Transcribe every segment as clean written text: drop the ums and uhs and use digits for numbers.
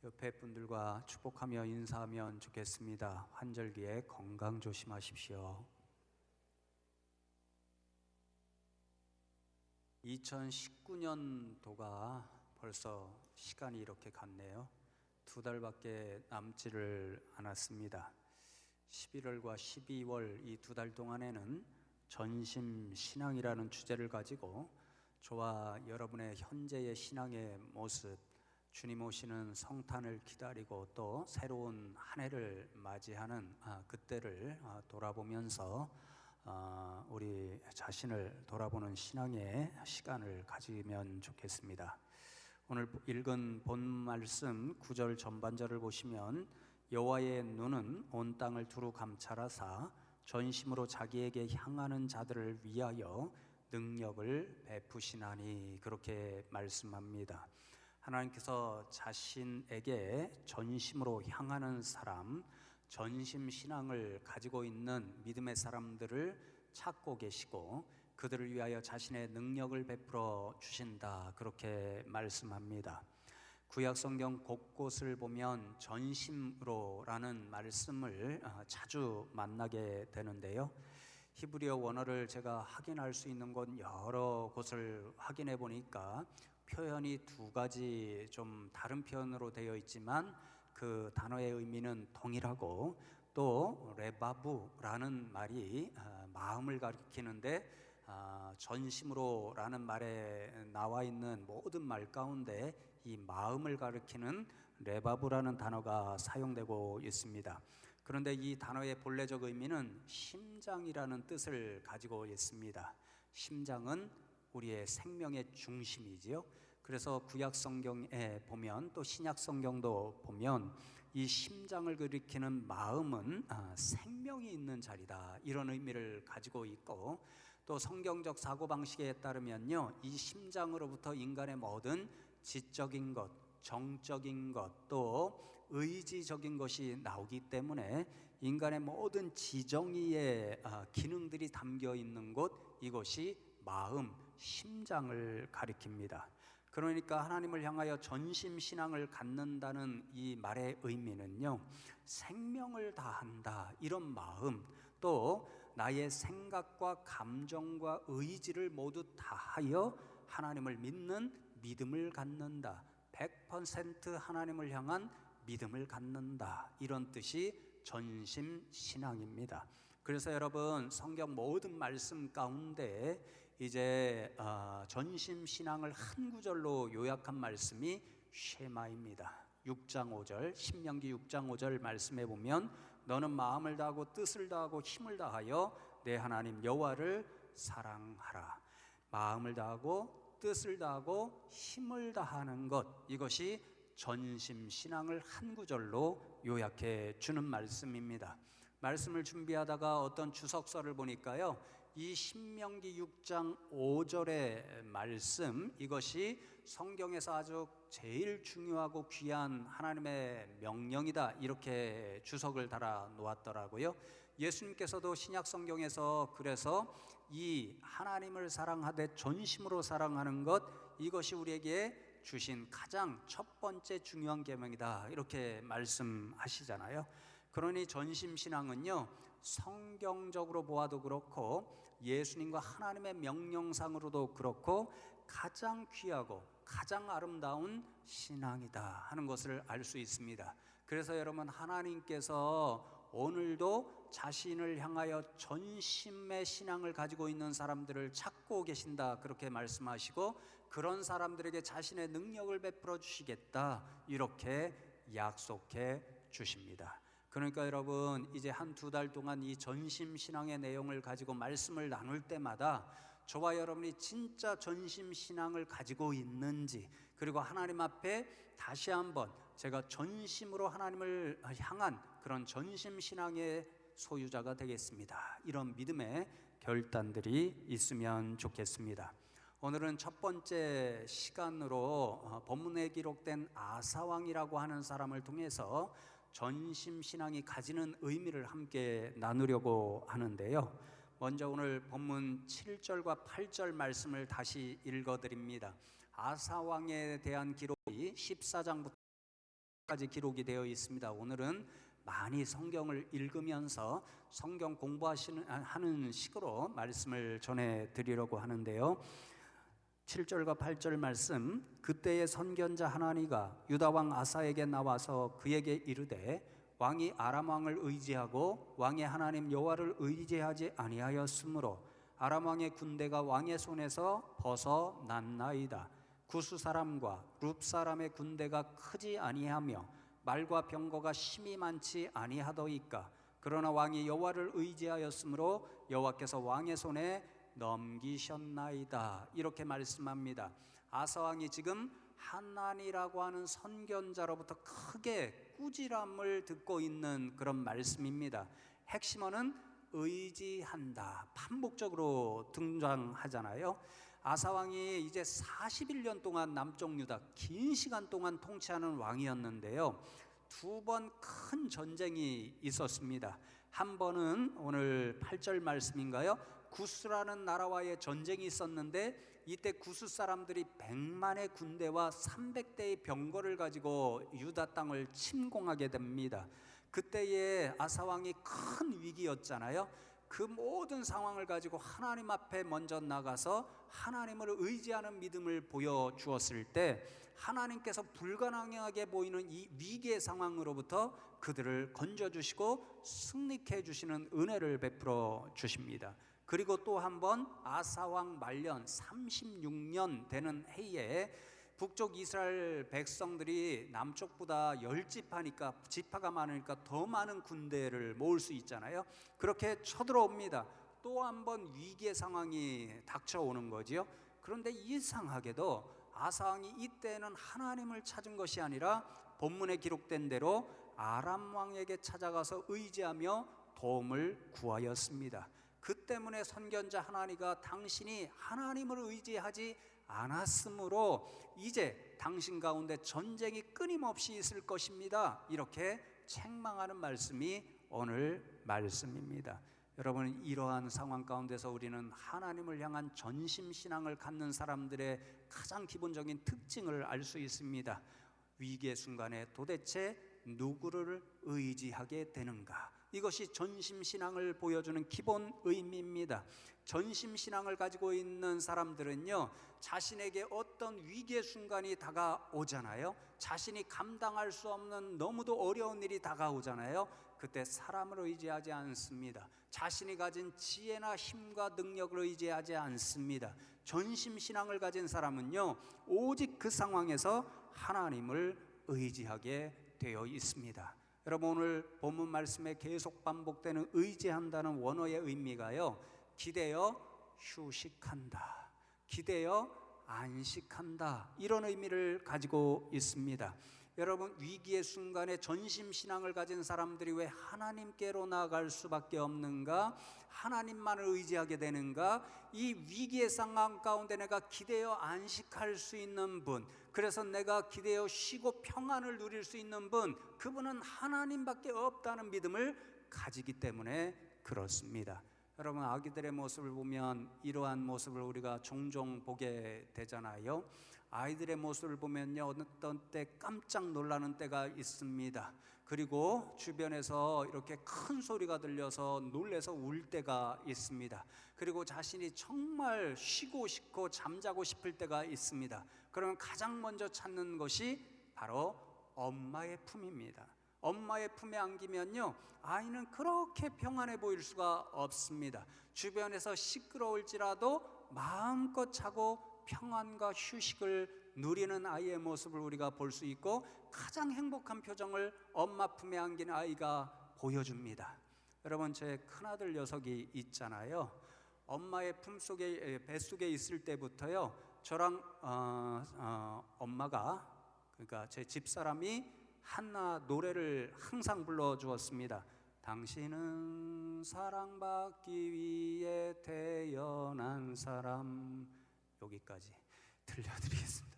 옆에 분들과 축복하며 인사하면 좋겠습니다. 환절기에 건강 조심하십시오. 2019년도가 벌써 시간이 이렇게 갔네요. 2달밖에 남지를 않았습니다. 11월과 12월 이 2달 동안에는 전심신앙이라는 주제를 가지고 저와 여러분의 현재의 신앙의 모습, 주님 오시는 성탄을 기다리고 또 새로운 한 해를 맞이하는 그때를 돌아보면서 우리 자신을 돌아보는 신앙의 시간을 가지면 좋겠습니다. 오늘 읽은 본 말씀 9절 전반절을 보시면 여호와의 눈은 온 땅을 두루 감찰하사 전심으로 자기에게 향하는 자들을 위하여 능력을 베푸시나니, 그렇게 말씀합니다. 하나님께서 자신에게 전심으로 향하는 사람, 전심신앙을 가지고 있는 믿음의 사람들을 찾고 계시고 그들을 위하여 자신의 능력을 베풀어 주신다, 그렇게 말씀합니다. 구약성경 곳곳을 보면 전심으로라는 말씀을 자주 만나게 되는데요. 히브리어 원어를 제가 확인할 수 있는 건 여러 곳을 확인해 보니까 표현이 2가지 좀 다른 표현으로 되어 있지만 그 단어의 의미는 동일하고, 또 레바브라는 말이 마음을 가리키는데 전심으로라는 말에 나와 있는 모든 말 가운데 이 마음을 가리키는 레바브라는 단어가 사용되고 있습니다. 그런데 이 단어의 본래적 의미는 심장이라는 뜻을 가지고 있습니다. 심장은 우리의 생명의 중심이지요. 그래서 구약 성경에 보면 또 신약 성경도 보면 이 심장을 가리키는 마음은 생명이 있는 자리다, 이런 의미를 가지고 있고, 또 성경적 사고방식에 따르면요, 이 심장으로부터 인간의 모든 지적인 것, 정적인 것, 또 의지적인 것이 나오기 때문에 인간의 모든 지정의의 기능들이 담겨 있는 곳, 이것이 마음, 심장을 가리킵니다. 그러니까 하나님을 향하여 전심신앙을 갖는다는 이 말의 의미는요, 생명을 다한다, 이런 마음, 또 나의 생각과 감정과 의지를 모두 다하여 하나님을 믿는 믿음을 갖는다, 100% 하나님을 향한 믿음을 갖는다, 이런 뜻이 전심신앙입니다. 그래서 여러분, 성경 모든 말씀 가운데 이제 전심신앙을 한 구절로 요약한 말씀이 쉐마입니다. 6장 5절, 신명기 6장 5절 말씀에 보면 너는 마음을 다하고 뜻을 다하고 힘을 다하여 내 하나님 여호와를 사랑하라. 마음을 다하고 뜻을 다하고 힘을 다하는 것, 이것이 전심신앙을 한 구절로 요약해 주는 말씀입니다. 말씀을 준비하다가 어떤 주석서를 보니까요, 이 신명기 6장 5절의 말씀, 이것이 성경에서 아주 제일 중요하고 귀한 하나님의 명령이다, 이렇게 주석을 달아 놓았더라고요. 예수님께서도 신약 성경에서 그래서 이 하나님을 사랑하되 전심으로 사랑하는 것, 이것이 우리에게 주신 가장 첫 번째 중요한 계명이다, 이렇게 말씀하시잖아요. 그러니 전심신앙은요, 성경적으로 보아도 그렇고 예수님과 하나님의 명령상으로도 그렇고 가장 귀하고 가장 아름다운 신앙이다 하는 것을 알 수 있습니다. 그래서 여러분, 하나님께서 오늘도 자신을 향하여 전심의 신앙을 가지고 있는 사람들을 찾고 계신다, 그렇게 말씀하시고 그런 사람들에게 자신의 능력을 베풀어 주시겠다, 이렇게 약속해 주십니다. 그러니까 여러분, 이제 1-2달 동안 이 전심신앙의 내용을 가지고 말씀을 나눌 때마다 저와 여러분이 진짜 전심신앙을 가지고 있는지, 그리고 하나님 앞에 다시 한번 제가 전심으로 하나님을 향한 그런 전심신앙의 소유자가 되겠습니다, 이런 믿음의 결단들이 있으면 좋겠습니다. 오늘은 첫 번째 시간으로 본문에 기록된 아사왕이라고 하는 사람을 통해서 전심신앙이 가지는 의미를 함께 나누려고 하는데요, 먼저 오늘 본문 7절과 8절 말씀을 다시 읽어드립니다. 아사왕에 대한 기록이 14장부터 까지 기록이 되어 있습니다. 오늘은 많이 성경을 읽으면서 성경 공부하는 식으로 말씀을 전해드리려고 하는데요. 7절과 8절 말씀, 그때의 선견자 하나니가 유다 왕 아사에게 나와서 그에게 이르되 왕이 아람 왕을 의지하고 왕의 하나님 여호와를 의지하지 아니하였으므로 아람 왕의 군대가 왕의 손에서 벗어났나이다. 구스 사람과 룹 사람의 군대가 크지 아니하며 말과 병거가 심히 많지 아니하더이까. 그러나 왕이 여호와를 의지하였으므로 여호와께서 왕의 손에 넘기셨나이다. 이렇게 말씀합니다. 아사 왕이 지금 하나니라고 하는 선견자로부터 크게 꾸지람을 듣고 있는 그런 말씀입니다. 핵심어는 의지한다, 반복적으로 등장하잖아요. 아사 왕이 이제 41년 동안 남쪽 유다 긴 시간 동안 통치하는 왕이었는데요, 두 번 큰 전쟁이 있었습니다. 한 번은 오늘 8절 말씀인가요? 구스라는 나라와의 전쟁이 있었는데 이때 구스 사람들이 100만의 군대와 300대의 병거를 가지고 유다 땅을 침공하게 됩니다. 그때의 아사 왕이 큰 위기였잖아요. 그 모든 상황을 가지고 하나님 앞에 먼저 나가서 하나님을 의지하는 믿음을 보여주었을 때 하나님께서 불가능하게 보이는 이 위기의 상황으로부터 그들을 건져주시고 승리케 해주시는 은혜를 베풀어 주십니다. 그리고 또 한 번 아사왕 말년 36년 되는 해에 북쪽 이스라엘 백성들이 남쪽보다 10지파니까 지파가 많으니까 더 많은 군대를 모을 수 있잖아요. 그렇게 쳐들어옵니다. 또 한 번 위기의 상황이 닥쳐오는 거지요. 그런데 이상하게도 아사왕이 이때는 하나님을 찾은 것이 아니라 본문에 기록된 대로 아람 왕에게 찾아가서 의지하며 도움을 구하였습니다. 그 때문에 선견자 하나니가 당신이 하나님을 의지하지 않았으므로 이제 당신 가운데 전쟁이 끊임없이 있을 것입니다, 이렇게 책망하는 말씀이 오늘 말씀입니다. 여러분, 이러한 상황 가운데서 우리는 하나님을 향한 전심신앙을 갖는 사람들의 가장 기본적인 특징을 알 수 있습니다. 위기의 순간에 도대체 누구를 의지하게 되는가? 이것이 전심신앙을 보여주는 기본 의미입니다. 전심신앙을 가지고 있는 사람들은요, 자신에게 어떤 위기의 순간이 다가오잖아요. 자신이 감당할 수 없는 너무도 어려운 일이 다가오잖아요. 그때 사람을 의지하지 않습니다. 자신이 가진 지혜나 힘과 능력을 의지하지 않습니다. 전심신앙을 가진 사람은요, 오직 그 상황에서 하나님을 의지하게 되어 있습니다. 여러분, 오늘 본문 말씀에 계속 반복되는 의지한다는 원어의 의미가요, 기대어 휴식한다, 기대어 안식한다, 이런 의미를 가지고 있습니다. 여러분, 위기의 순간에 전심신앙을 가진 사람들이 왜 하나님께로 나아갈 수밖에 없는가? 하나님만을 의지하게 되는가? 이 위기의 상황 가운데 내가 기대어 안식할 수 있는 분, 그래서 내가 기대어 쉬고 평안을 누릴 수 있는 분, 그분은 하나님밖에 없다는 믿음을 가지기 때문에 그렇습니다. 여러분, 아기들의 모습을 보면 이러한 모습을 우리가 종종 보게 되잖아요. 아이들의 모습을 보면요, 어떤 때 깜짝 놀라는 때가 있습니다. 그리고 주변에서 이렇게 큰 소리가 들려서 놀래서 울 때가 있습니다. 그리고 자신이 정말 쉬고 싶고 잠자고 싶을 때가 있습니다. 그러면 가장 먼저 찾는 것이 바로 엄마의 품입니다. 엄마의 품에 안기면요, 아이는 그렇게 평안해 보일 수가 없습니다. 주변에서 시끄러울지라도 마음껏 자고 평안과 휴식을 누리는 아이의 모습을 우리가 볼 수 있고, 가장 행복한 표정을 엄마 품에 안긴 아이가 보여줍니다. 여러분, 제 큰아들 녀석이 있잖아요. 엄마의 품속에, 뱃속에 있을 때부터요, 저랑 엄마가, 그러니까 제 집사람이 한나 노래를 항상 불러주었습니다. 당신은 사랑받기 위해 태어난 사람, 여기까지 들려드리겠습니다.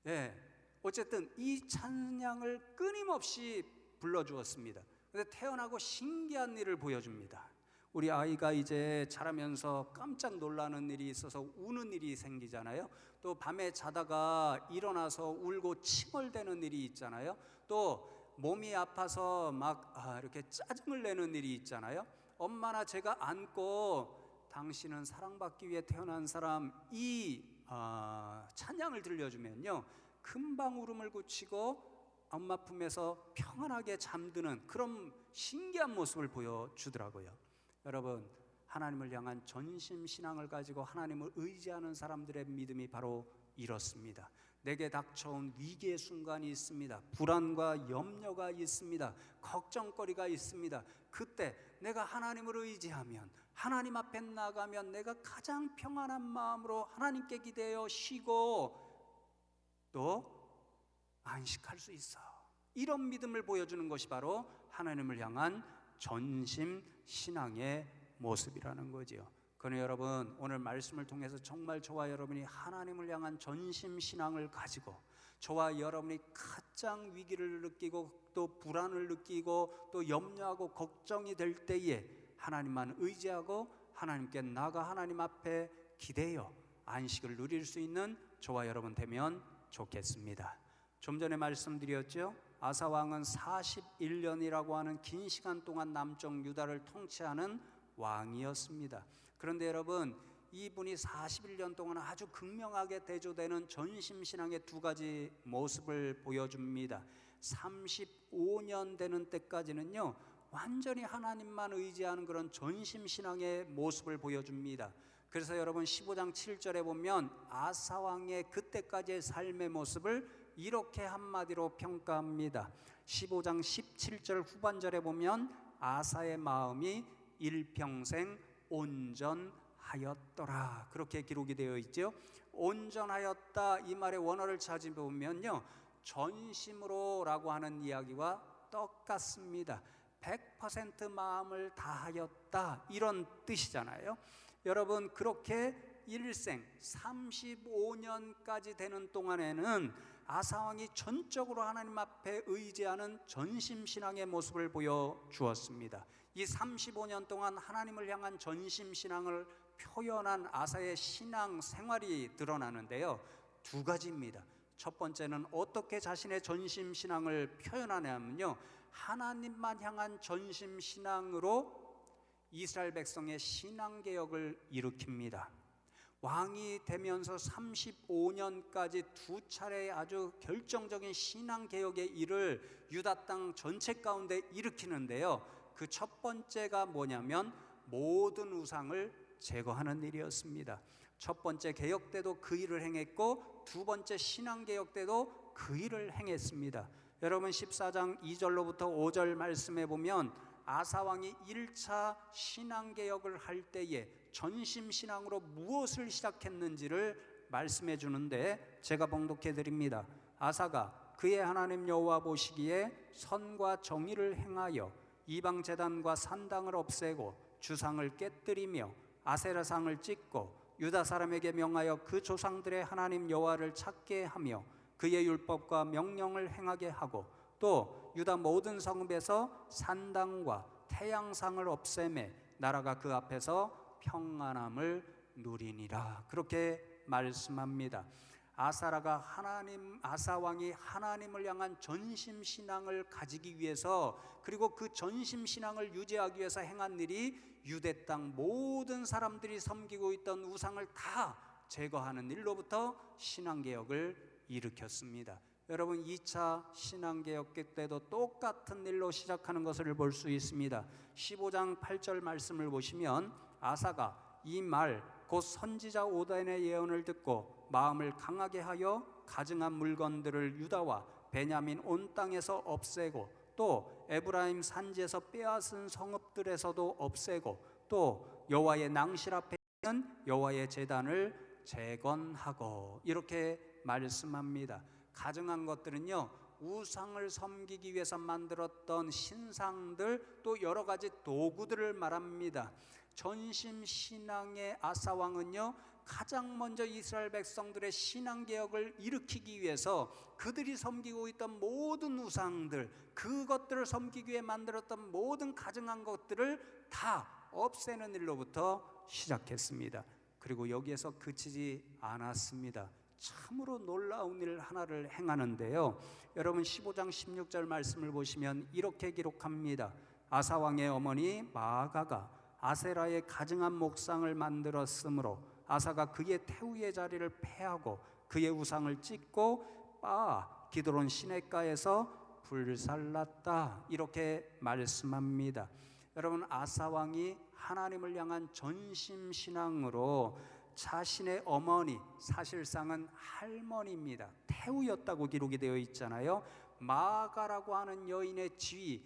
네, 어쨌든 이 찬양을 끊임없이 불러주었습니다. 근데 태어나고 신기한 일을 보여줍니다. 우리 아이가 이제 자라면서 깜짝 놀라는 일이 있어서 우는 일이 생기잖아요. 또 밤에 자다가 일어나서 울고 칭얼대는 일이 있잖아요. 또 몸이 아파서 막 이렇게 짜증을 내는 일이 있잖아요. 엄마나 제가 안고 당신은 사랑받기 위해 태어난 사람, 이 찬양을 들려주면요, 금방 울음을 그치고 엄마 품에서 평안하게 잠드는 그런 신기한 모습을 보여주더라고요. 여러분, 하나님을 향한 전심신앙을 가지고 하나님을 의지하는 사람들의 믿음이 바로 이렇습니다. 내게 닥쳐온 위기의 순간이 있습니다. 불안과 염려가 있습니다. 걱정거리가 있습니다. 그때 내가 하나님을 의지하면, 하나님 앞에 나가면 내가 가장 평안한 마음으로 하나님께 기대어 쉬고 또 안식할 수 있어. 이런 믿음을 보여주는 것이 바로 하나님을 향한 전심신앙의 모습이라는 거지요. 그러나 여러분, 오늘 말씀을 통해서 정말 저와 여러분이 하나님을 향한 전심신앙을 가지고 저와 여러분이 가장 위기를 느끼고 또 불안을 느끼고 또 염려하고 걱정이 될 때에 하나님만 의지하고 하나님께 나가 하나님 앞에 기대어 안식을 누릴 수 있는 저와 여러분 되면 좋겠습니다. 좀 전에 말씀드렸죠. 아사 왕은 41년이라고 하는 긴 시간 동안 남쪽 유다를 통치하는 왕이었습니다. 그런데 여러분, 이분이 41년 동안 아주 극명하게 대조되는 전심신앙의 두 가지 모습을 보여줍니다. 35년 되는 때까지는요, 완전히 하나님만 의지하는 그런 전심신앙의 모습을 보여줍니다. 그래서 여러분 15장 7절에 보면 아사 왕의 그때까지의 삶의 모습을 이렇게 한마디로 평가합니다. 15장 17절 후반절에 보면 아사의 마음이 일평생 온전하였더라, 그렇게 기록이 되어 있죠. 온전하였다, 이 말의 원어를 찾아보면요, 전심으로 라고 하는 이야기와 똑같습니다. 100% 마음을 다하였다, 이런 뜻이잖아요. 여러분, 그렇게 일생 35년까지 되는 동안에는 아사왕이 전적으로 하나님 앞에 의지하는 전심신앙의 모습을 보여주었습니다. 이 35년 동안 하나님을 향한 전심신앙을 표현한 아사의 신앙 생활이 드러나는데요, 두 가지입니다. 첫 번째는 어떻게 자신의 전심신앙을 표현하냐면요, 하나님만 향한 전심신앙으로 이스라엘 백성의 신앙개혁을 일으킵니다. 왕이 되면서 35년까지 두 차례 아주 결정적인 신앙개혁의 일을 유다 땅 전체 가운데 일으키는데요, 그 첫 번째가 뭐냐면 모든 우상을 제거하는 일이었습니다. 첫 번째 개혁 때도 그 일을 행했고 두 번째 신앙개혁 때도 그 일을 행했습니다. 여러분 14장 2절로부터 5절 말씀해 보면 아사왕이 1차 신앙개혁을 할 때에 전심신앙으로 무엇을 시작했는지를 말씀해 주는데 제가 봉독해 드립니다. 아사가 그의 하나님 여호와 보시기에 선과 정의를 행하여 이방 제단과 산당을 없애고 주상을 깨뜨리며 아세라상을 찢고 유다 사람에게 명하여 그 조상들의 하나님 여호와를 찾게 하며 그의 율법과 명령을 행하게 하고 또 유다 모든 성읍에서 산당과 태양상을 없애매 나라가 그 앞에서 평안함을 누리니라, 그렇게 말씀합니다. 아사왕이 하나님을 향한 전심신앙을 가지기 위해서 그리고 그 전심신앙을 유지하기 위해서 행한 일이 유대 땅 모든 사람들이 섬기고 있던 우상을 다 제거하는 일로부터 신앙개혁을 일으켰습니다. 여러분 2차 신앙개혁 때도 똑같은 일로 시작하는 것을 볼 수 있습니다. 15장 8절 말씀을 보시면 아사가 이 말 곧 선지자 오단의 예언을 듣고 마음을 강하게 하여 가증한 물건들을 유다와 베냐민 온 땅에서 없애고 또 에브라임 산지에서 빼앗은 성읍들에서도 없애고 또 여호와의 낭실 앞에 있는 여호와의 제단을 재건하고, 이렇게 말씀합니다. 가증한 것들은요, 우상을 섬기기 위해서 만들었던 신상들 또 여러 가지 도구들을 말합니다. 전심신앙의 아사왕은요, 가장 먼저 이스라엘 백성들의 신앙개혁을 일으키기 위해서 그들이 섬기고 있던 모든 우상들, 그것들을 섬기기 위해 만들었던 모든 가증한 것들을 다 없애는 일로부터 시작했습니다. 그리고 여기에서 그치지 않았습니다. 참으로 놀라운 일 하나를 행하는데요. 여러분 15장 16절 말씀을 보시면 이렇게 기록합니다. 아사 왕의 어머니 마아가가 아세라의 가증한 목상을 만들었으므로 아사가 그의 태우의 자리를 폐하고 그의 우상을 찢고 빻아 기드론 시냇가에서 불살랐다. 이렇게 말씀합니다. 여러분 아사 왕이 하나님을 향한 전심신앙으로 자신의 어머니, 사실상은 할머니입니다. 태우였다고 기록이 되어 있잖아요. 마아가라고 하는 여인의 지위,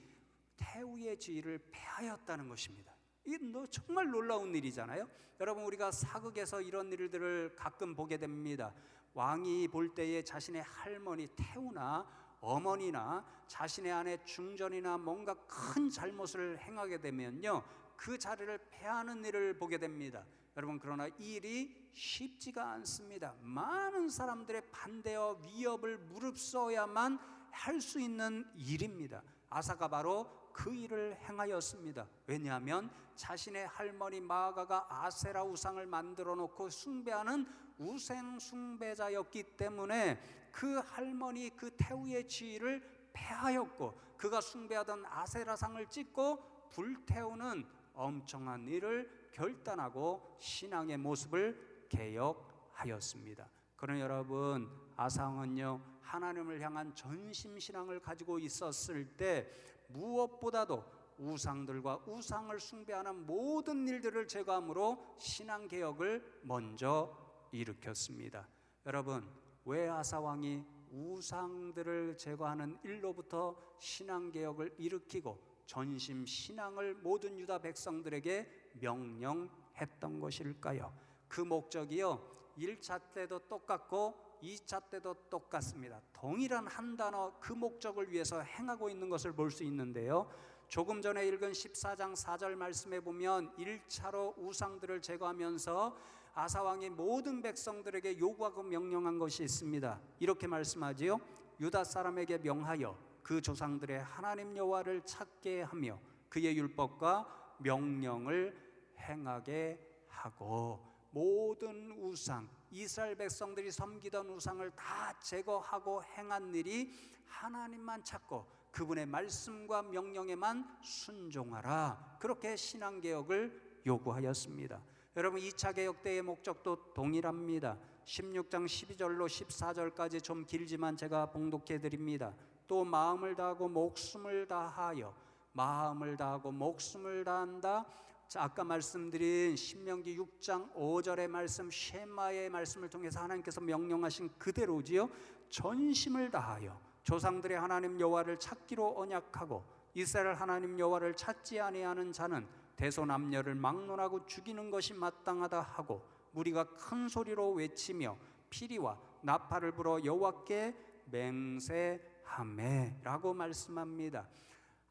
태우의 지위를 폐하였다는 것입니다. 이게 정말 놀라운 일이잖아요. 여러분 우리가 사극에서 이런 일들을 가끔 보게 됩니다. 왕이 볼 때에 자신의 할머니 태우나 어머니나 자신의 아내 중전이나 뭔가 큰 잘못을 행하게 되면요, 그 자리를 폐하는 일을 보게 됩니다. 여러분 그러나 이 일이 쉽지가 않습니다. 많은 사람들의 반대와 위협을 무릅써야만 할 수 있는 일입니다. 아사가 바로 그 일을 행하였습니다. 왜냐하면 자신의 할머니 마아가가 아세라 우상을 만들어 놓고 숭배하는 우상 숭배자였기 때문에 그 할머니 그 태우의 지위를 폐하였고 그가 숭배하던 아세라상을 찢고 불태우는 엄청난 일을 결단하고 신앙의 모습을 개혁하였습니다. 그러나 여러분 아사왕은요 하나님을 향한 전심신앙을 가지고 있었을 때 무엇보다도 우상들과 우상을 숭배하는 모든 일들을 제거함으로 신앙개혁을 먼저 일으켰습니다. 여러분 왜 아사왕이 우상들을 제거하는 일로부터 신앙개혁을 일으키고 전심신앙을 모든 유다 백성들에게 명령했던 것일까요? 그 목적이요 1차 때도 똑같고 2차 때도 똑같습니다. 동일한 한 단어 그 목적을 위해서 행하고 있는 것을 볼 수 있는데요. 조금 전에 읽은 14장 4절 말씀에 보면 1차로 우상들을 제거하면서 아사왕이 모든 백성들에게 요구하고 명령한 것이 있습니다. 이렇게 말씀하지요. 유다 사람에게 명하여 그 조상들의 하나님 여호와를 찾게 하며 그의 율법과 명령을 행하게 하고 모든 우상 이스라엘 백성들이 섬기던 우상을 다 제거하고 행한 일이 하나님만 찾고 그분의 말씀과 명령에만 순종하라. 그렇게 신앙개혁을 요구하였습니다. 여러분 2차 개혁 때의 목적도 동일합니다. 16장 12절로 14절까지 좀 길지만 제가 봉독해 드립니다. 또 마음을 다하고 목숨을 다하여 마음을 다하고 목숨을 다한다. 자, 아까 말씀드린 신명기 6장 5절의 말씀 쉐마의 말씀을 통해서 하나님께서 명령하신 그대로지요. 전심을 다하여 조상들의 하나님 여호와를 찾기로 언약하고 이스라엘 하나님 여호와를 찾지 아니하는 자는 대소남녀를 막론하고 죽이는 것이 마땅하다 하고 무리가 큰 소리로 외치며 피리와 나팔을 불어 여호와께 맹세하매라고 말씀합니다.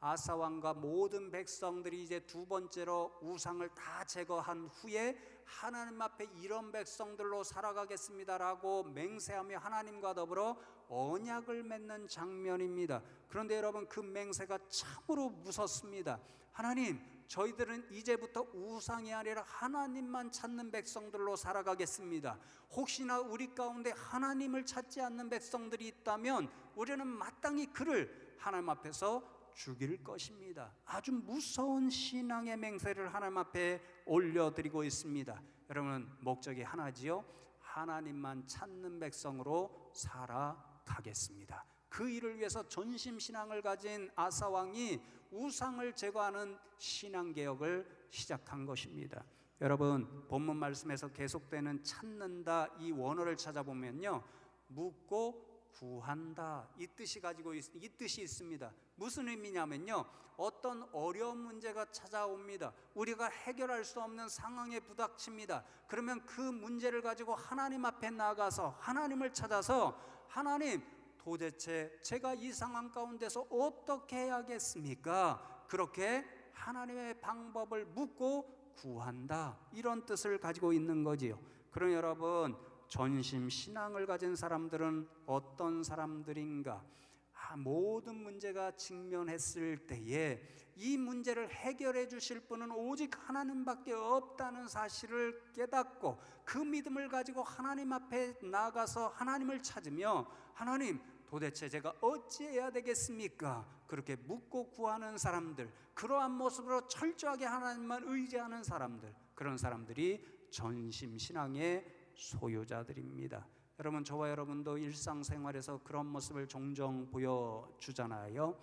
아사왕과 모든 백성들이 이제 두 번째로 우상을 다 제거한 후에 하나님 앞에 이런 백성들로 살아가겠습니다라고 맹세하며 하나님과 더불어 언약을 맺는 장면입니다. 그런데 여러분 그 맹세가 참으로 무섭습니다. 하나님, 저희들은 이제부터 우상이 아니라 하나님만 찾는 백성들로 살아가겠습니다. 혹시나 우리 가운데 하나님을 찾지 않는 백성들이 있다면 우리는 마땅히 그를 하나님 앞에서 죽일 것입니다. 아주 무서운 신앙의 맹세를 하나님 앞에 올려드리고 있습니다. 여러분 목적이 하나지요. 하나님만 찾는 백성으로 살아가겠습니다. 그 일을 위해서 전심신앙을 가진 아사왕이 우상을 제거하는 신앙개혁을 시작한 것입니다. 여러분 본문 말씀에서 계속되는 찾는다 이 원어를 찾아보면요 묻고 구한다 이 뜻이 있습니다. 무슨 의미냐면요 어떤 어려운 문제가 찾아옵니다. 우리가 해결할 수 없는 상황에 부닥칩니다. 그러면 그 문제를 가지고 하나님 앞에 나가서 하나님을 찾아서 하나님 도대체 제가 이 상황 가운데서 어떻게 해야겠습니까? 그렇게 하나님의 방법을 묻고 구한다 이런 뜻을 가지고 있는 거지요. 그럼 여러분 전심 신앙을 가진 사람들은 어떤 사람들인가? 모든 문제가 직면했을 때에 이 문제를 해결해 주실 분은 오직 하나님밖에 없다는 사실을 깨닫고 그 믿음을 가지고 하나님 앞에 나가서 하나님을 찾으며 하나님 도대체 제가 어찌해야 되겠습니까? 그렇게 묻고 구하는 사람들, 그러한 모습으로 철저하게 하나님만 의지하는 사람들, 그런 사람들이 전심신앙의 소유자들입니다. 여러분, 저와 여러분도 일상생활에서 그런 모습을 종종 보여주잖아요.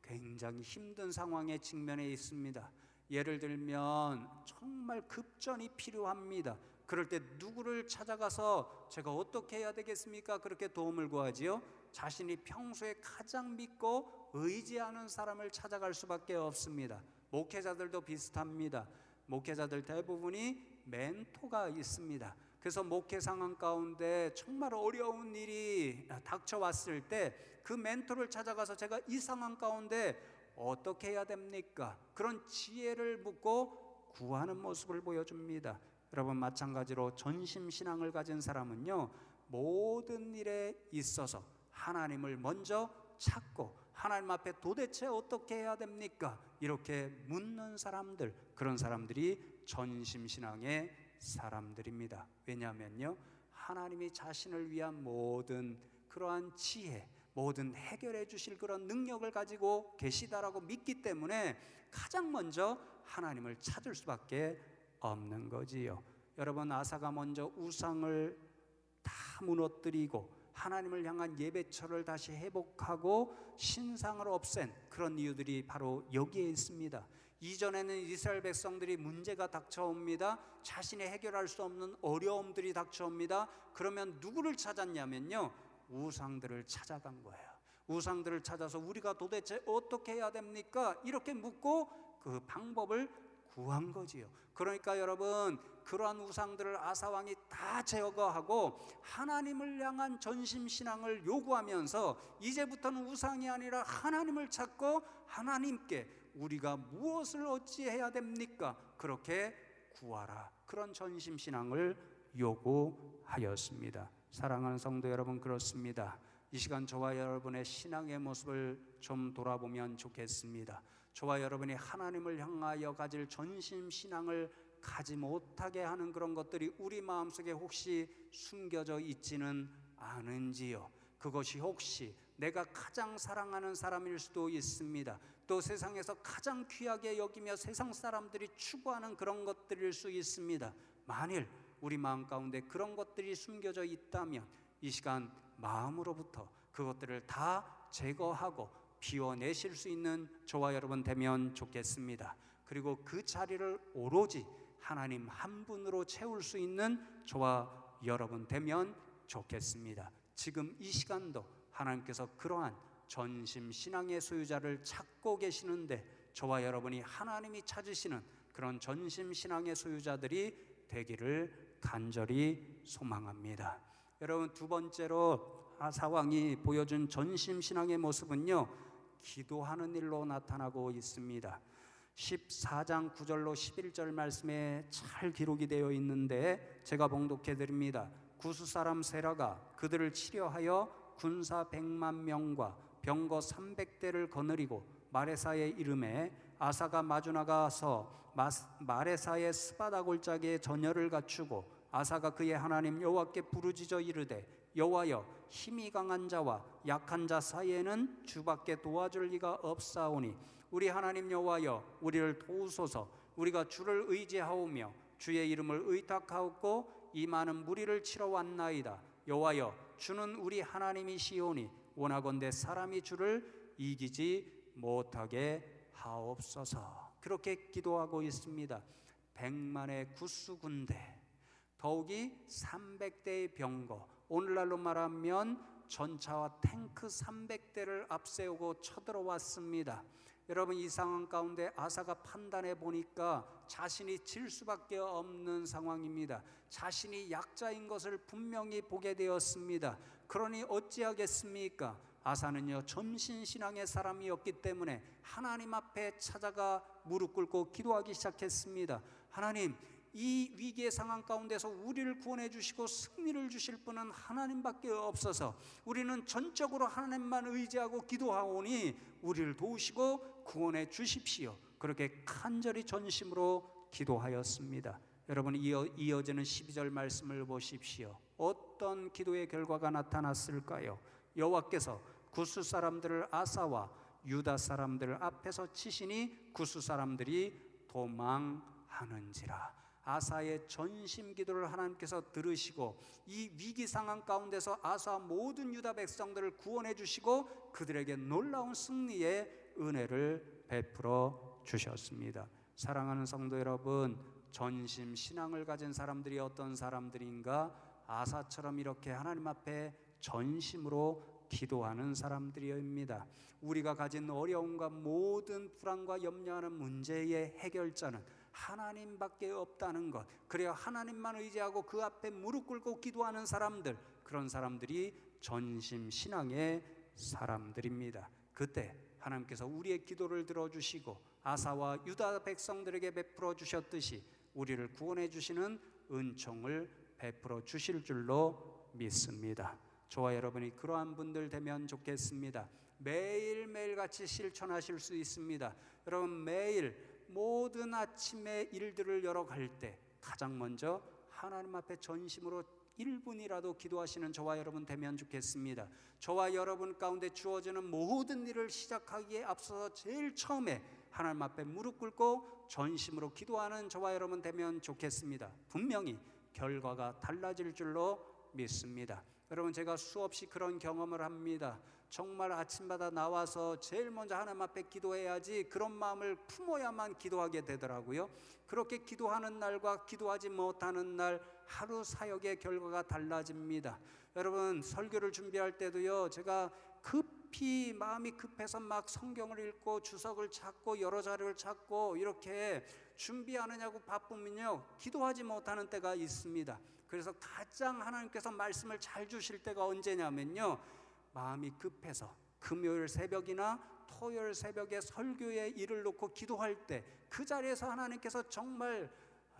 굉장히 힘든 상황에 직면해 있습니다. 예를 들면 정말 급전이 필요합니다. 그럴 때 누구를 찾아가서 제가 어떻게 해야 되겠습니까? 그렇게 도움을 구하지요. 자신이 평소에 가장 믿고 의지하는 사람을 찾아갈 수밖에 없습니다. 목회자들도 비슷합니다. 목회자들 대부분이 멘토가 있습니다. 그래서 목회 상황 가운데 정말 어려운 일이 닥쳐왔을 때 그 멘토를 찾아가서 제가 이 상황 가운데 어떻게 해야 됩니까? 그런 지혜를 묻고 구하는 모습을 보여줍니다. 여러분, 마찬가지로 전심신앙을 가진 사람은요, 모든 일에 있어서 하나님을 먼저 찾고 하나님 앞에 도대체 어떻게 해야 됩니까? 이렇게 묻는 사람들, 그런 사람들이 전심신앙의 사람들입니다. 왜냐하면요, 하나님이 자신을 위한 모든 그러한 지혜, 모든 해결해 주실 그런 능력을 가지고 계시다라고 믿기 때문에 가장 먼저 하나님을 찾을 수밖에 없는 거지요. 여러분, 아사가 먼저 우상을 다 무너뜨리고 하나님을 향한 예배처를 다시 회복하고 신상을 없앤 그런 이유들이 바로 여기에 있습니다. 이전에는 이스라엘 백성들이 문제가 닥쳐옵니다. 자신이 해결할 수 없는 어려움들이 닥쳐옵니다. 그러면 누구를 찾았냐면요, 우상들을 찾아간 거예요. 우상들을 찾아서 우리가 도대체 어떻게 해야 됩니까? 이렇게 묻고 그 방법을 구한 거지요. 그러니까 여러분, 그러한 우상들을 아사왕이 다 제거하고 하나님을 향한 전심신앙을 요구하면서 이제부터는 우상이 아니라 하나님을 찾고 하나님께 우리가 무엇을 어찌해야 됩니까? 그렇게 구하라. 그런 전심신앙을 요구하였습니다. 사랑하는 성도 여러분, 그렇습니다. 이 시간 저와 여러분의 신앙의 모습을 좀 돌아보면 좋겠습니다. 저와 여러분이 하나님을 향하여 가질 전심신앙을 가지 못하게 하는 그런 것들이 우리 마음속에 혹시 숨겨져 있지는 않은지요? 그것이 혹시 내가 가장 사랑하는 사람일 수도 있습니다. 또 세상에서 가장 귀하게 여기며 세상 사람들이 추구하는 그런 것들일 수 있습니다. 만일 우리 마음 가운데 그런 것들이 숨겨져 있다면 이 시간 마음으로부터 그것들을 다 제거하고 비워내실 수 있는 저와 여러분 되면 좋겠습니다. 그리고 그 자리를 오로지 하나님 한 분으로 채울 수 있는 저와 여러분 되면 좋겠습니다. 지금 이 시간도 하나님께서 그러한 전심신앙의 소유자를 찾고 계시는데 저와 여러분이 하나님이 찾으시는 그런 전심신앙의 소유자들이 되기를 간절히 소망합니다. 여러분, 두 번째로 아사왕이 보여준 전심신앙의 모습은요, 기도하는 일로 나타나고 있습니다. 14장 9절로 11절 말씀에 잘 기록이 되어 있는데 제가 봉독해 드립니다. 구스 사람 세라가 그들을 치려하여 군사 100만 명과 병거 300대를 거느리고 마레사에 이르매 아사가 마주 나가서 마레사의 스바다 골짜기에 전열을 갖추고 아사가 그의 하나님 여호와께 부르짖어 이르되 여호와여, 힘이 강한 자와 약한 자 사이에는 주밖에 도와줄 리가 없사오니 우리 하나님 여호와여, 우리를 도우소서. 우리가 주를 의지하오며 주의 이름을 의탁하옵고 이 많은 무리를 치러 왔나이다. 여호와여, 주는 우리 하나님이시오니 원하건대 사람이 주를 이기지 못하게 하옵소서. 그렇게 기도하고 있습니다. 100만의 구스 군대, 더욱이 300대의 병거, 오늘날로 말하면 전차와 탱크 300대를 앞세우고 쳐들어왔습니다. 여러분, 이 상황 가운데 아사가 판단해 보니까 자신이 질 수밖에 없는 상황입니다. 자신이 약자인 것을 분명히 보게 되었습니다. 그러니 어찌하겠습니까? 아사는요, 전신신앙의 사람이었기 때문에 하나님 앞에 찾아가 무릎 꿇고 기도하기 시작했습니다. 하나님, 이 위기의 상황 가운데서 우리를 구원해 주시고 승리를 주실 분은 하나님밖에 없어서 우리는 전적으로 하나님만 의지하고 기도하오니 우리를 도우시고 구원해 주십시오. 그렇게 간절히 전심으로 기도하였습니다. 여러분, 이어지는 12절 말씀을 보십시오. 어떤 기도의 결과가 나타났을까요? 여호와께서 구스 사람들을 아사와 유다 사람들 앞에서 치시니 구스 사람들이 도망하는지라. 아사의 전심 기도를 하나님께서 들으시고 이 위기 상황 가운데서 아사와 모든 유다 백성들을 구원해 주시고 그들에게 놀라운 승리의 은혜를 베풀어 주셨습니다. 사랑하는 성도 여러분, 전심 신앙을 가진 사람들이 어떤 사람들인가? 아사처럼 이렇게 하나님 앞에 전심으로 기도하는 사람들입니다. 우리가 가진 어려움과 모든 불안과 염려하는 문제의 해결자는 하나님밖에 없다는 것, 그래야 하나님만 의지하고 그 앞에 무릎 꿇고 기도하는 사람들, 그런 사람들이 전심 신앙의 사람들입니다. 그때 하나님께서 우리의 기도를 들어주시고 아사와 유다 백성들에게 베풀어 주셨듯이 우리를 구원해 주시는 은총을 베풀어 주실 줄로 믿습니다. 저와 여러분이 그러한 분들 되면 좋겠습니다. 매일매일 같이 실천하실 수 있습니다. 여러분, 매일 모든 아침의 일들을 열어갈 때 가장 먼저 하나님 앞에 전심으로 1분이라도 기도하시는 저와 여러분 되면 좋겠습니다. 저와 여러분 가운데 주어지는 모든 일을 시작하기에 앞서서 제일 처음에 하나님 앞에 무릎 꿇고 전심으로 기도하는 저와 여러분 되면 좋겠습니다. 분명히 결과가 달라질 줄로 믿습니다. 여러분, 제가 수없이 그런 경험을 합니다. 정말 아침마다 나와서 제일 먼저 하나님 앞에 기도해야지 그런 마음을 품어야만 기도하게 되더라고요. 그렇게 기도하는 날과 기도하지 못하는 날 하루 사역의 결과가 달라집니다. 여러분, 설교를 준비할 때도요, 제가 마음이 급해서 막 성경을 읽고 주석을 찾고 여러 자료를 찾고 이렇게 준비하느냐고 바쁘면요, 기도하지 못하는 때가 있습니다. 그래서 가장 하나님께서 말씀을 잘 주실 때가 언제냐면요, 마음이 급해서 금요일 새벽이나 토요일 새벽에 설교에 일을 놓고 기도할 때 그 자리에서 하나님께서 정말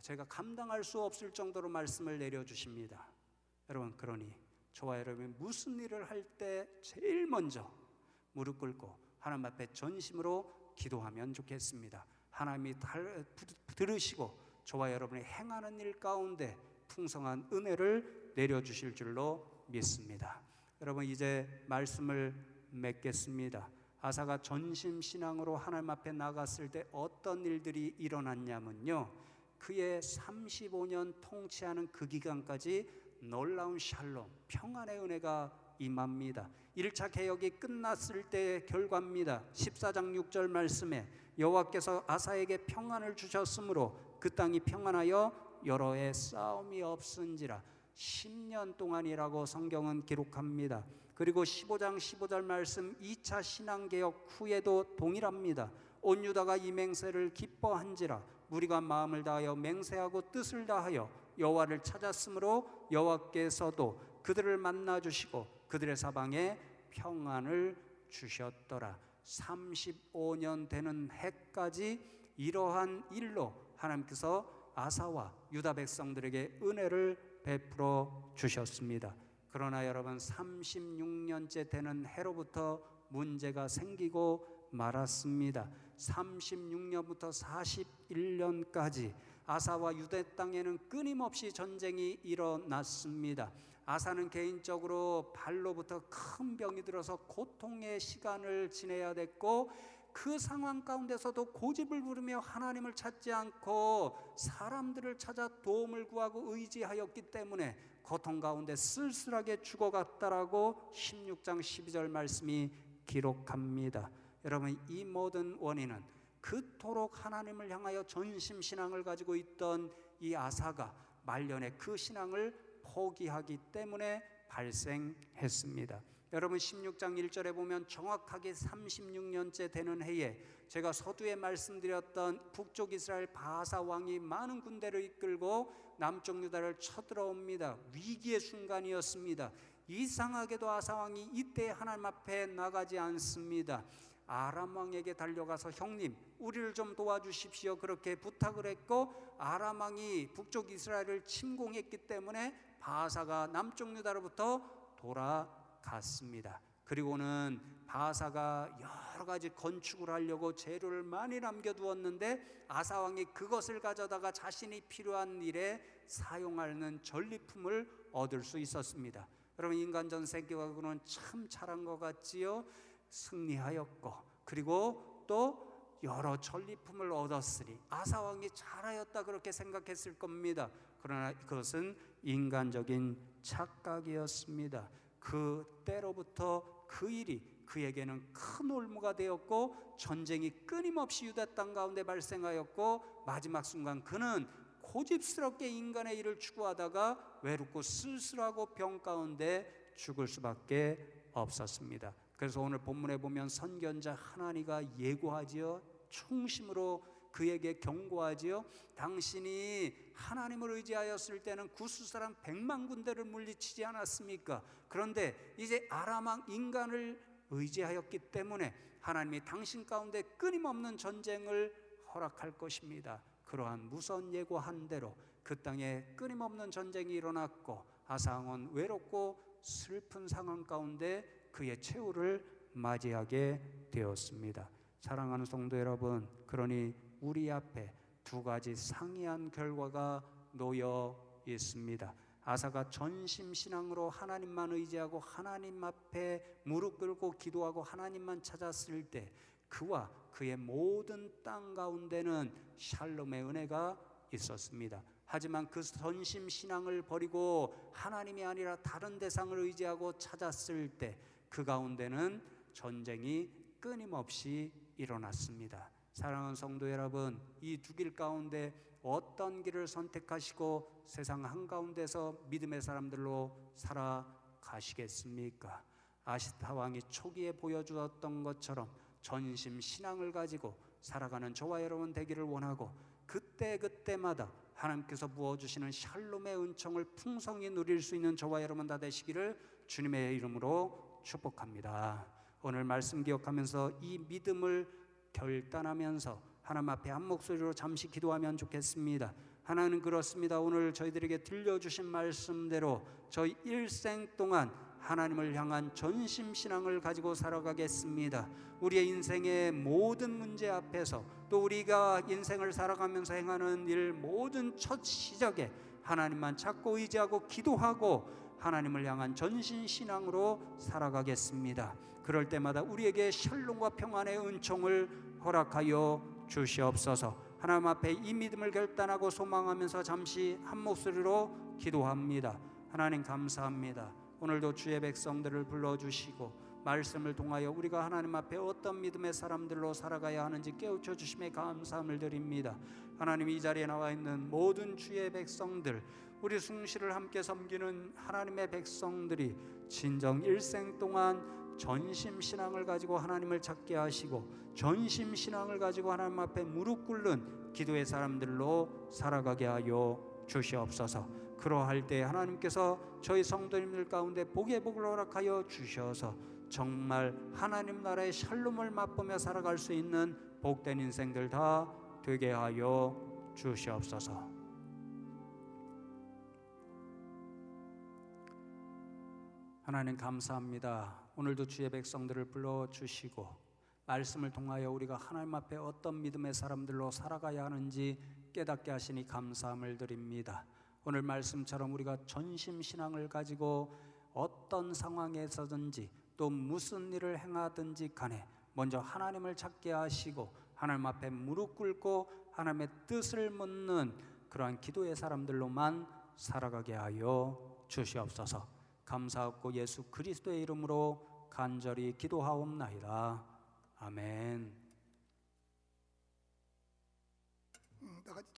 제가 감당할 수 없을 정도로 말씀을 내려주십니다. 여러분, 그러니 저와 여러분이 무슨 일을 할 때 제일 먼저 무릎 꿇고 하나님 앞에 전심으로 기도하면 좋겠습니다. 하나님이 들으시고 저와 여러분이 행하는 일 가운데 풍성한 은혜를 내려주실 줄로 믿습니다. 여러분, 이제 말씀을 맺겠습니다. 아사가 전심신앙으로 하나님 앞에 나갔을 때 어떤 일들이 일어났냐면요, 그의 35년 통치하는 그 기간까지 놀라운 샬롬, 평안의 은혜가 임합니다. 1차 개혁이 끝났을 때의 결과입니다. 14장 6절 말씀에 여호와께서 아사에게 평안을 주셨으므로 그 땅이 평안하여 여러 해 싸움이 없은지라. 10년 동안이라고 성경은 기록합니다. 그리고 15장 15절 말씀 2차 신앙개혁 후에도 동일합니다. 온 유다가 이 맹세를 기뻐한지라. 우리가 마음을 다하여 맹세하고 뜻을 다하여 여호와를 찾았으므로 여호와께서도 그들을 만나 주시고 그들의 사방에 평안을 주셨더라. 35년 되는 해까지 이러한 일로 하나님께서 아사와 유다 백성들에게 은혜를 베풀어 주셨습니다. 그러나 여러분, 36년째 되는 해로부터 문제가 생기고 말았습니다. 36년부터 41년까지 아사와 유대 땅에는 끊임없이 전쟁이 일어났습니다. 아사는 개인적으로 발로부터 큰 병이 들어서 고통의 시간을 지내야 됐고, 그 상황 가운데서도 고집을 부르며 하나님을 찾지 않고 사람들을 찾아 도움을 구하고 의지하였기 때문에 고통 가운데 쓸쓸하게 죽어갔다라고 16장 12절 말씀이 기록합니다. 여러분, 이 모든 원인은 그토록 하나님을 향하여 전심신앙을 가지고 있던 이 아사가 말년에 그 신앙을 포기하기 때문에 발생했습니다. 여러분, 16장 1절에 보면 정확하게 36년째 되는 해에 제가 서두에 말씀드렸던 북쪽 이스라엘 바사 왕이 많은 군대를 이끌고 남쪽 유다를 쳐들어옵니다. 위기의 순간이었습니다. 이상하게도 아사 왕이 이때 하나님 앞에 나가지 않습니다. 아람 왕에게 달려가서 형님 우리를 좀 도와주십시오 그렇게 부탁을 했고, 아람 왕이 북쪽 이스라엘을 침공했기 때문에 바사가 남쪽 유다로부터 돌아갔습니다. 그리고는 바사가 여러 가지 건축을 하려고 재료를 많이 남겨두었는데 아사 왕이 그것을 가져다가 자신이 필요한 일에 사용하는 전리품을 얻을 수 있었습니다. 여러분, 인간 전세계하고는 참 잘한 것 같지요? 승리하였고, 그리고 또 여러 전리품을 얻었으니 아사 왕이 잘하였다 그렇게 생각했을 겁니다. 그러나 그것은 인간적인 착각이었습니다. 그 때로부터 그 일이 그에게는 큰 올무가 되었고, 전쟁이 끊임없이 유다 땅 가운데 발생하였고, 마지막 순간 그는 고집스럽게 인간의 일을 추구하다가 외롭고 쓸쓸하고 병 가운데 죽을 수밖에 없었습니다. 그래서 오늘 본문에 보면 선견자 하나니가 예고하지요. 충심으로 그에게 경고하지요. 당신이 하나님을 의지하였을 때는 구스 사람 100만 군대를 물리치지 않았습니까? 그런데 이제 아람 왕 인간을 의지하였기 때문에 하나님이 당신 가운데 끊임없는 전쟁을 허락할 것입니다. 그러한 무선 예고한 대로 그 땅에 끊임없는 전쟁이 일어났고, 아사 왕은 외롭고 슬픈 상황 가운데 그의 최후를 맞이하게 되었습니다. 사랑하는 성도 여러분, 그러니 우리 앞에 두 가지 상이한 결과가 놓여 있습니다. 아사가 전심신앙으로 하나님만 의지하고 하나님 앞에 무릎 꿇고 기도하고 하나님만 찾았을 때 그와 그의 모든 땅 가운데는 샬롬의 은혜가 있었습니다. 하지만 그 전심신앙을 버리고 하나님이 아니라 다른 대상을 의지하고 찾았을 때 그 가운데는 전쟁이 끊임없이 일어났습니다. 사랑하는 성도 여러분, 이 두 길 가운데 어떤 길을 선택하시고 세상 한가운데서 믿음의 사람들로 살아가시겠습니까? 아시타 왕이 초기에 보여주었던 것처럼 전심 신앙을 가지고 살아가는 저와 여러분 되기를 원하고, 그때마다 하나님께서 부어주시는 샬롬의 은총을 풍성히 누릴 수 있는 저와 여러분 다 되시기를 주님의 이름으로 축복합니다. 오늘 말씀 기억하면서 이 믿음을 결단하면서 하나님 앞에 한 목소리로 잠시 기도하면 좋겠습니다. 하나님, 그렇습니다. 오늘 저희들에게 들려주신 말씀대로 저희 일생 동안 하나님을 향한 전심신앙을 가지고 살아가겠습니다. 우리의 인생의 모든 문제 앞에서, 또 우리가 인생을 살아가면서 행하는 일 모든 첫 시작에 하나님만 찾고 의지하고 기도하고 하나님을 향한 전신신앙으로 살아가겠습니다. 그럴 때마다 우리에게 샬롬과 평안의 은총을 허락하여 주시옵소서. 하나님 앞에 이 믿음을 결단하고 소망하면서 잠시 한 목소리로 기도합니다. 하나님, 감사합니다. 오늘도 주의 백성들을 불러주시고 말씀을 통하여 우리가 하나님 앞에 어떤 믿음의 사람들로 살아가야 하는지 깨우쳐 주심에 감사함을 드립니다. 하나님, 이 자리에 나와 있는 모든 주의 백성들, 우리 숭실을 함께 섬기는 하나님의 백성들이 진정 일생 동안 전심신앙을 가지고 하나님을 찾게 하시고 전심신앙을 가지고 하나님 앞에 무릎 꿇는 기도의 사람들로 살아가게 하여 주시옵소서. 그러할 때 하나님께서 저희 성도님들 가운데 복의 복을 허락하여 주셔서 정말 하나님 나라의 샬롬을 맛보며 살아갈 수 있는 복된 인생들 다 되게 하여 주시옵소서. 하나님, 감사합니다. 오늘도 주의 백성들을 불러주시고 말씀을 통하여 우리가 하나님 앞에 어떤 믿음의 사람들로 살아가야 하는지 깨닫게 하시니 감사함을 드립니다. 오늘 말씀처럼 우리가 전심신앙을 가지고 어떤 상황에서든지 또 무슨 일을 행하든지 간에 먼저 하나님을 찾게 하시고 하나님 앞에 무릎 꿇고 하나님의 뜻을 묻는 그러한 기도의 사람들로만 살아가게 하여 주시옵소서. 감사하고 예수 그리스도의 이름으로 간절히 기도하옵나이다. 아멘.